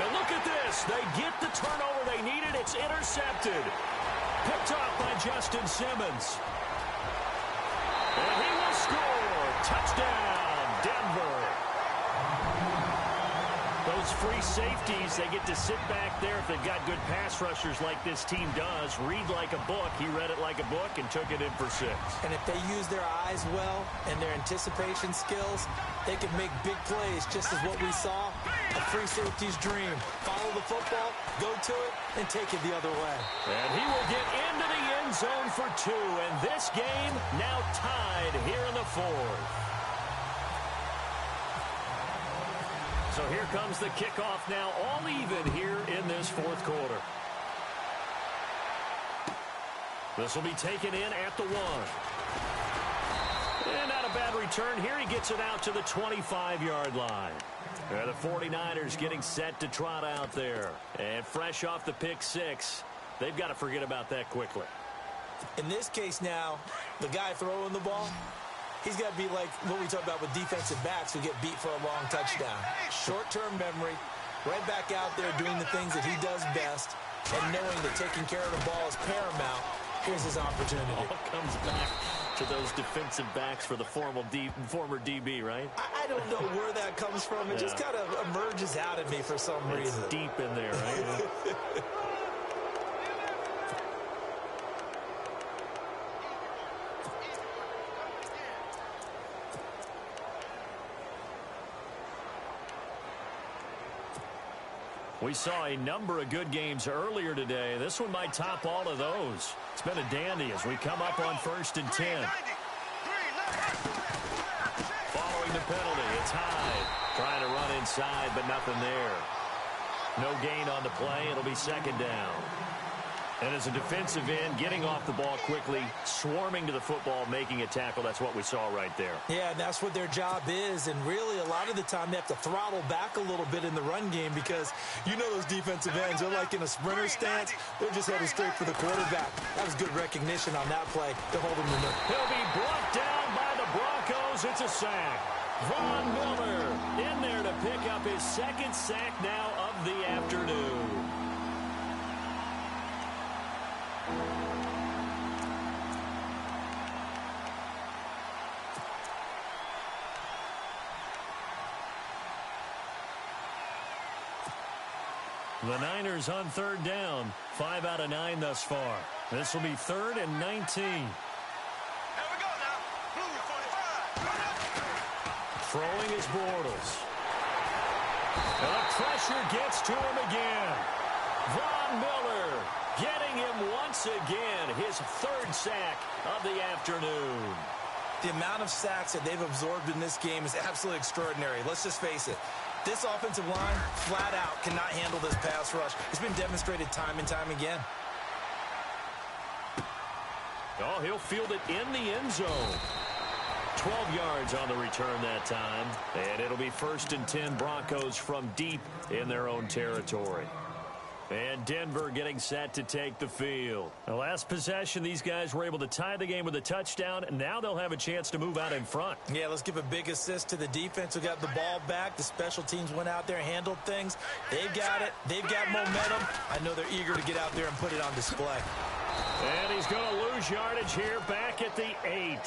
And look at this. They get the turnover they needed. It's intercepted. Picked off by Justin Simmons. And he will score. Touchdown, Denver. Those free safeties, they get to sit back there if they've got good pass rushers like this team does. Read like a book. He read it like a book and took it in for 6. And if they use their eyes well and their anticipation skills, they can make big plays, just as what we saw. A free safety's dream. Follow the football, go to it, and take it the other way. And he will get into the end zone for 2. And this game now tied here in the 4th. So here comes the kickoff now, all even here in this 4th quarter. This will be taken in at the 1. And not a bad return here. He gets it out to the 25-yard line. The 49ers getting set to trot out there. And fresh off the pick 6, they've got to forget about that quickly. In this case now, the guy throwing the ball, he's got to be like what we talk about with defensive backs who get beat for a long touchdown. Short-term memory, right back out there doing the things that he does best, and knowing that taking care of the ball is paramount. Here's his opportunity. All comes back to those defensive backs for the former DB, right? I don't know where that comes from. It just kind of emerges out of me for some reason. It's deep in there, right? We saw a number of good games earlier today. This one might top all of those. It's been a dandy as we come up on 1st and 10. Following the penalty, it's Hyde. Trying to run inside, but nothing there. No gain on the play. It'll be 2nd down. And as a defensive end, getting off the ball quickly, swarming to the football, making a tackle, that's what we saw right there. Yeah, and that's what their job is. And really, a lot of the time, they have to throttle back a little bit in the run game because you know those defensive ends, they're like in a sprinter stance. They're just headed straight for the quarterback. That was good recognition on that play to hold him in there. He'll be brought down by the Broncos. It's a sack. Von Miller in there to pick up his 2nd sack now of the afternoon. The Niners on third down. 5 out of 9 thus far. This will be 3rd and 19. Here we go now. Blue 45. Throwing is Bortles. And the pressure gets to him again. Von Miller getting him once again. His 3rd sack of the afternoon. The amount of sacks that they've absorbed in this game is absolutely extraordinary. Let's just face it. This offensive line, flat out, cannot handle this pass rush. It's been demonstrated time and time again. Oh, he'll field it in the end zone. 12 yards on the return that time. And it'll be 1st and 10 Broncos from deep in their own territory. And Denver getting set to take the field. The last possession, these guys were able to tie the game with a touchdown, and now they'll have a chance to move out in front. Yeah, let's give a big assist to the defense who got the ball back. The special teams went out there and handled things. They've got it. They've got momentum. I know they're eager to get out there and put it on display. And he's going to lose yardage here back at the 8.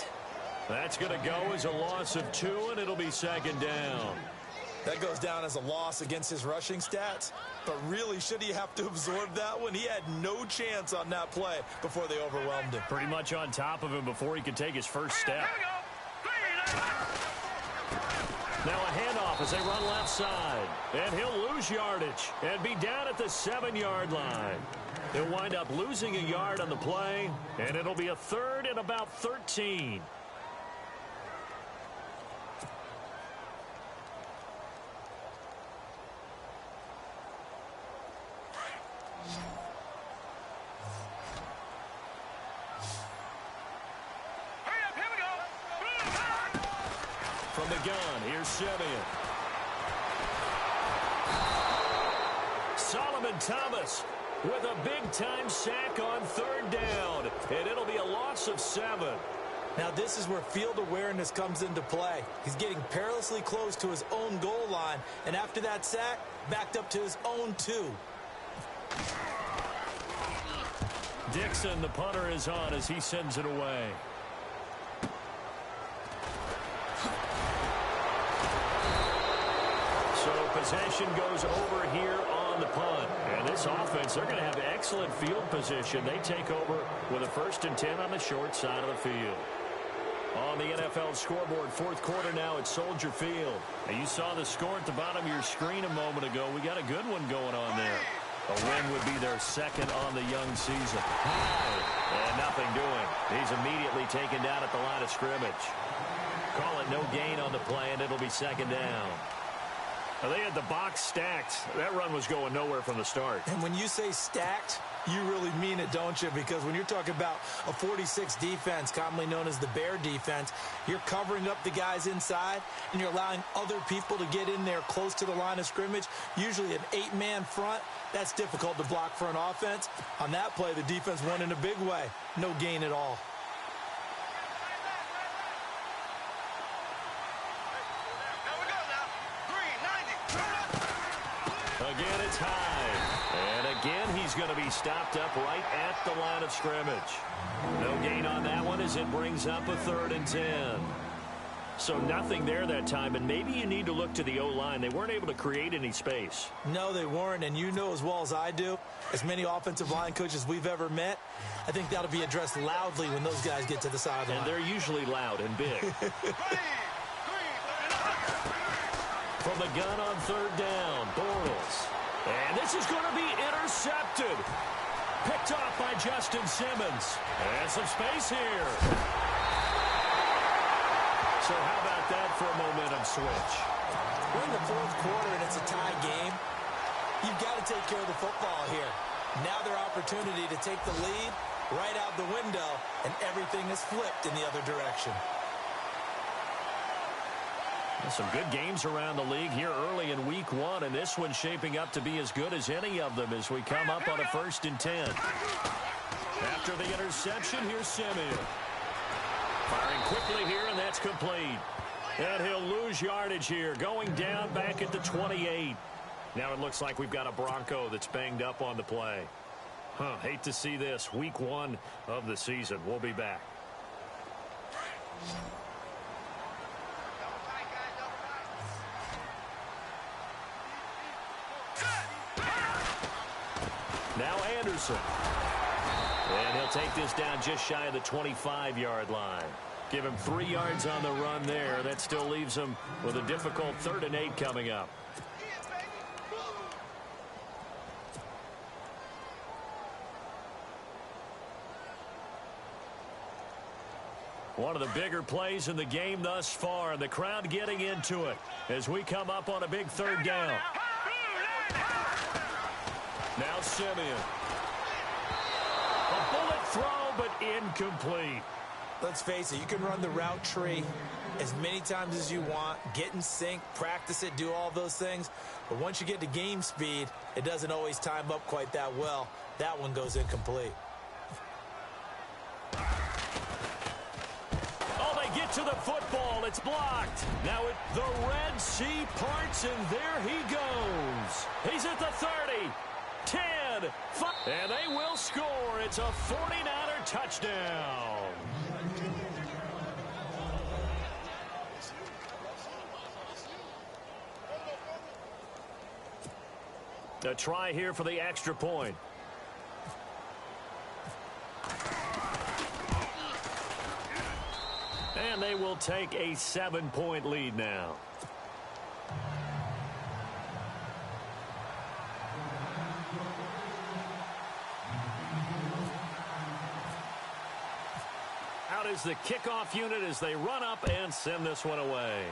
That's going to go as a loss of 2, and it'll be 2nd down. That goes down as a loss against his rushing stats. But really, should he have to absorb that one? He had no chance on that play before they overwhelmed him. Pretty much on top of him before he could take his first step. Now a handoff as they run left side. And he'll lose yardage and be down at the 7-yard line. He'll wind up losing a yard on the play, and it'll be a 3rd and about 13. From the gun, here's Simeon. Solomon Thomas with a big-time sack on 3rd down, and it'll be a loss of 7. Now, this is where field awareness comes into play. He's getting perilously close to his own goal line, and after that sack, backed up to his own 2. Dixon, the punter, is on as he sends it away. So possession goes over here on the punt. And this offense, they're going to have excellent field position. They take over with a 1st and 10 on the short side of the field. On the NFL scoreboard, 4th quarter now at Soldier Field. Now you saw the score at the bottom of your screen a moment ago. We got a good one going on there. A win would be their 2nd on the young season. And nothing doing. He's immediately taken down at the line of scrimmage. Call it no gain on the play, and it'll be 2nd down. Now they had the box stacked. That run was going nowhere from the start. And when you say stacked, you really mean it, don't you? Because when you're talking about a 46 defense, commonly known as the Bear defense, you're covering up the guys inside, and you're allowing other people to get in there close to the line of scrimmage, usually an 8-man front. That's difficult to block for an offense. On that play, the defense won in a big way. No gain at all. Again, it's high. And again, he's going to be stopped up right at the line of scrimmage. No gain on that one as it brings up a 3rd and 10. So nothing there that time, and maybe you need to look to the O-line. They weren't able to create any space. No, they weren't, and you know as well as I do, as many offensive line coaches we've ever met, I think that'll be addressed loudly when those guys get to the sideline. And they're usually loud and big. From the gun on 3rd down, Bortles. And this is going to be intercepted. Picked off by Justin Simmons. And some space here. So how about that for a momentum switch? We're in the 4th quarter and it's a tie game. You've got to take care of the football here. Now their opportunity to take the lead right out the window, and everything is flipped in the other direction. Some good games around the league here early in week 1, and this one's shaping up to be as good as any of them as we come up on a 1st and 10. After the interception, here's Simeon. Firing quickly here, and that's complete. And he'll lose yardage here, going down back at the 28. Now it looks like we've got a Bronco that's banged up on the play. Hate to see this. Week 1 of the season. We'll be back. Anderson. And he'll take this down just shy of the 25-yard line. Give him 3 yards on the run there. That still leaves him with a difficult 3rd and 8 coming up. One of the bigger plays in the game thus far, and the crowd getting into it as we come up on a big 3rd down. Now Simeon. A bullet throw, but incomplete. Let's face it, you can run the route tree as many times as you want, get in sync, practice it, do all those things. But once you get to game speed, it doesn't always time up quite that well. That one goes incomplete. Get to the football. It's blocked. Now the Red Sea parts, and there he goes. He's at the 30, 10, 5, and they will score. It's a 49er touchdown. A try here for the extra point. And they will take a 7-point lead now. Out is the kickoff unit as they run up and send this one away.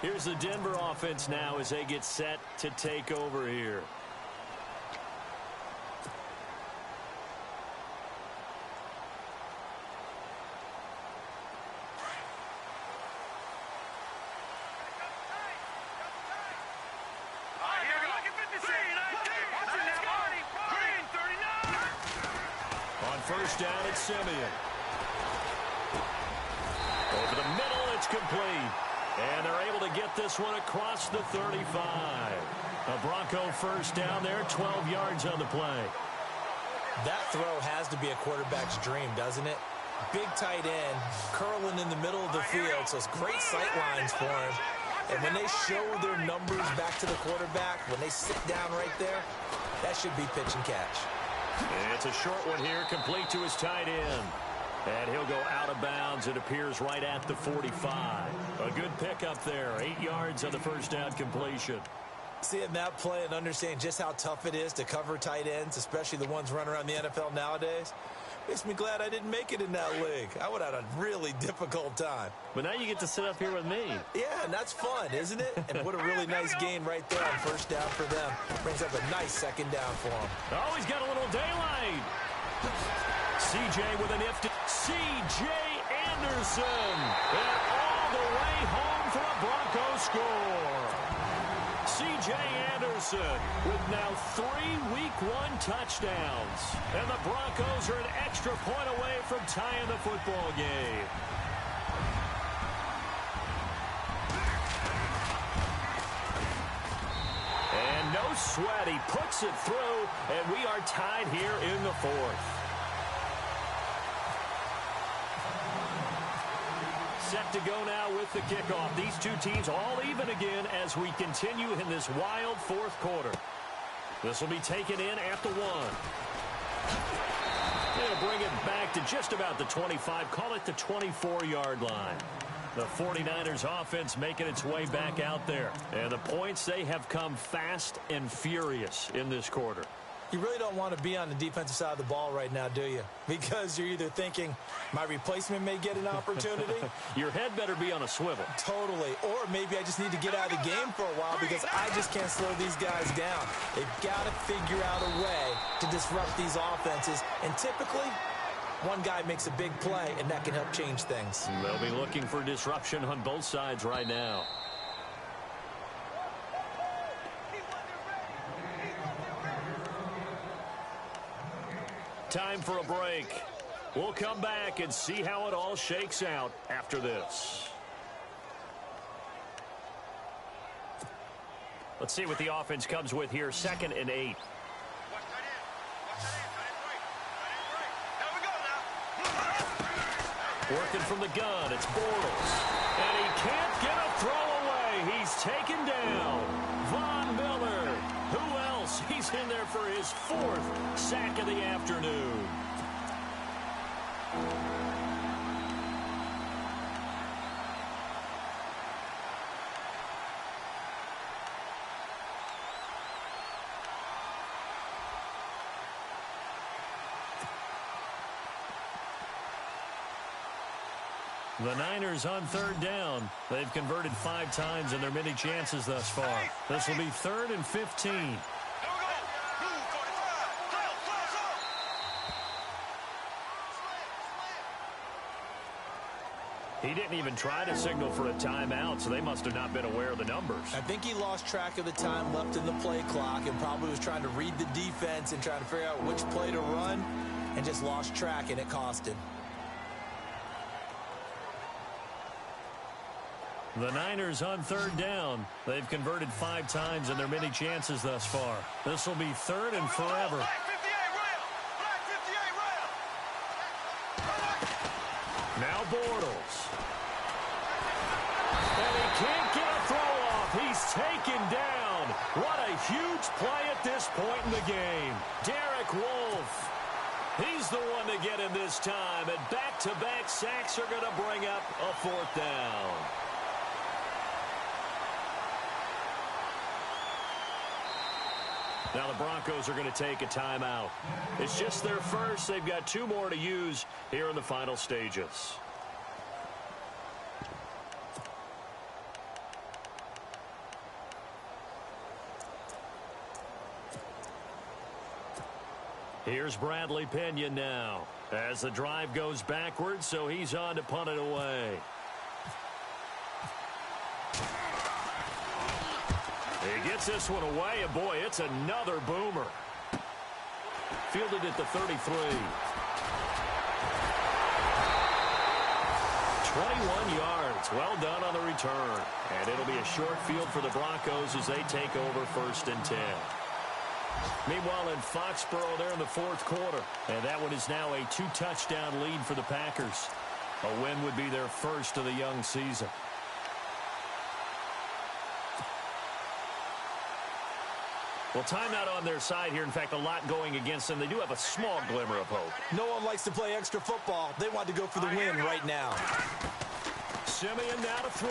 Here's the Denver offense now as they get set to take over here. First down at Simeon. Over the middle, it's complete. And they're able to get this one across the 35. A Bronco first down there, 12 yards on the play. That throw has to be a quarterback's dream, doesn't it? Big tight end, curling in the middle of the field, so it's great sight lines for him. And when they show their numbers back to the quarterback, when they sit down right there, that should be pitch and catch. And it's a short one here, complete to his tight end. And he'll go out of bounds. It appears right at the 45. A good pickup there. 8 yards on the first down completion. Seeing that play and understanding just how tough it is to cover tight ends, especially the ones running around the NFL nowadays, makes me glad I didn't make it in that league. I would have had a really difficult time. But now you get to sit up here with me. Yeah, and that's fun, isn't it? And what a really nice gain right there on first down for them. Brings up a nice second down for them. Oh, he's got a little daylight. C.J. with a nifty. C.J. Anderson. And all the way home for a Broncos score. C.J. Anderson with now 3 Week 1 touchdowns. And the Broncos are an extra point away from tying the football game. And no sweat. He puts it through, and we are tied here in the 4th. Set to go now with the kickoff. These two teams all even again as we continue in this wild 4th quarter. This will be taken in at the 1. They'll bring it back to just about the 25. Call it the 24-yard line. The 49ers offense making its way back out there. And the points, they have come fast and furious in this quarter. You really don't want to be on the defensive side of the ball right now, do you? Because you're either thinking, my replacement may get an opportunity. Your head better be on a swivel. Totally. Or maybe I just need to get out of the game for a while because I just can't slow these guys down. They've got to figure out a way to disrupt these offenses. And typically, one guy makes a big play, and that can help change things. They'll be looking for disruption on both sides right now. Time for a break. We'll come back and see how it all shakes out after this. Let's see what the offense comes with here. 2nd and 8. Working from the gun, it's Bortles. And he can't get a throw away he's taken down. Von Miller. Who else? He's in there for his 4th sack of the afternoon. The Niners on 3rd down. They've converted 5 times in their many chances thus far. This will be 3rd and 15. He didn't even try to signal for a timeout, so they must have not been aware of the numbers. I think he lost track of the time left in the play clock and probably was trying to read the defense and trying to figure out which play to run and just lost track, and it cost him. The Niners on 3rd down. They've converted 5 times in their many chances thus far. This will be 3rd and forever. Now Bortles. And he can't get a throw off. He's taken down. What a huge play at this point in the game. Derek Wolfe. He's the one to get him this time. And back-to-back sacks are going to bring up a 4th down. Now the Broncos are going to take a timeout. It's just their first. They've got 2 more to use here in the final stages. Here's Bradley Pinion now as the drive goes backwards, so he's on to punt it away. He gets this one away, and boy, it's another boomer. Fielded at the 33. 21 yards. Well done on the return. And it'll be a short field for the Broncos as they take over 1st and 10. Meanwhile, in Foxborough, they're in the 4th quarter. And that one is now a 2-touchdown lead for the Packers. A win would be their first of the young season. Well, timeout on their side here. In fact, a lot going against them. They do have a small glimmer of hope. No one likes to play extra football. They want to go for the win right now. Simeon now to throw.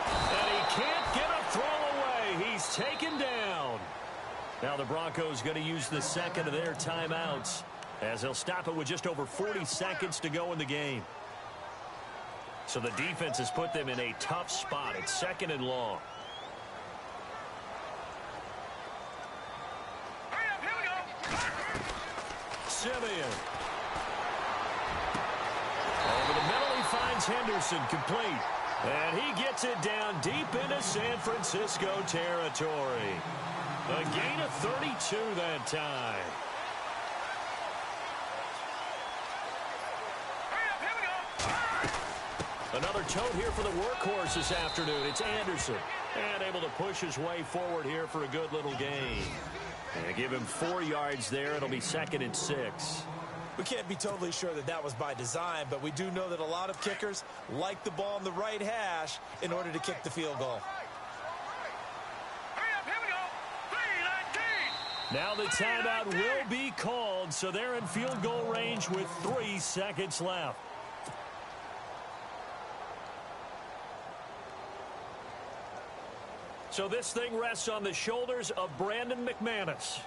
And he can't get a throw away. He's taken down. Now the Broncos going to use the 2nd of their timeouts as they'll stop it with just over 40 seconds to go in the game. So the defense has put them in a tough spot. It's 2nd and long. Simeon. Over the middle, he finds Henderson complete. And he gets it down deep into San Francisco territory. A gain of 32 that time. Another tote here for the workhorse this afternoon. It's Anderson. And able to push his way forward here for a good little gain. And give him 4 yards there. It'll be 2nd and 6. We can't be totally sure that that was by design, but we do know that a lot of kickers like the ball in the right hash in order to kick the field goal. Now the timeout will be called, so they're in field goal range with 3 seconds left. So this thing rests on the shoulders of Brandon McManus.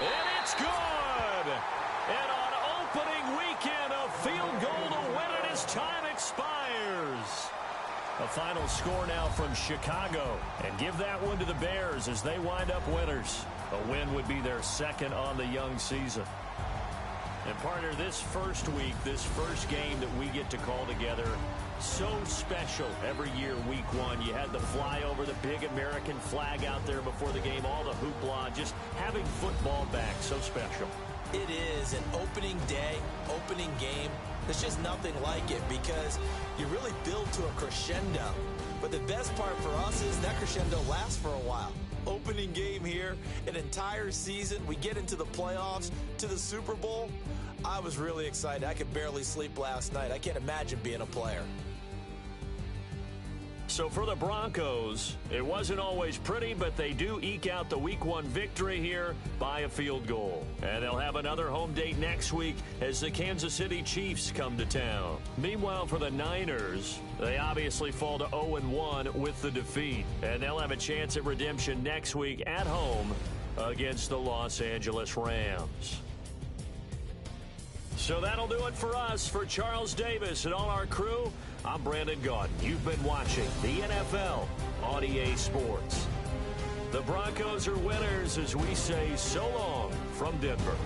And it's good! And on opening weekend, a field goal to win it as time expires. A final score now from Chicago. And give that one to the Bears as they wind up winners. A win would be their 2nd on the young season. And partner, this first week, this first game that we get to call together, so special every year, week 1. You had the flyover, the big American flag out there before the game, all the hoopla, just having football back, so special. It is an opening day, opening game. There's just nothing like it because you really build to a crescendo. But the best part for us is that crescendo lasts for a while. Opening game here, an entire season. We get into the playoffs, to the Super Bowl. I was really excited. I could barely sleep last night. I can't imagine being a player. So for the Broncos, it wasn't always pretty, but they do eke out the Week 1 victory here by a field goal. And they'll have another home date next week as the Kansas City Chiefs come to town. Meanwhile, for the Niners, they obviously fall to 0-1 with the defeat. And they'll have a chance at redemption next week at home against the Los Angeles Rams. So that'll do it for us. For Charles Davis and all our crew, I'm Brandon Gaudin. You've been watching the NFL on EA Sports. The Broncos are winners as we say so long from Denver.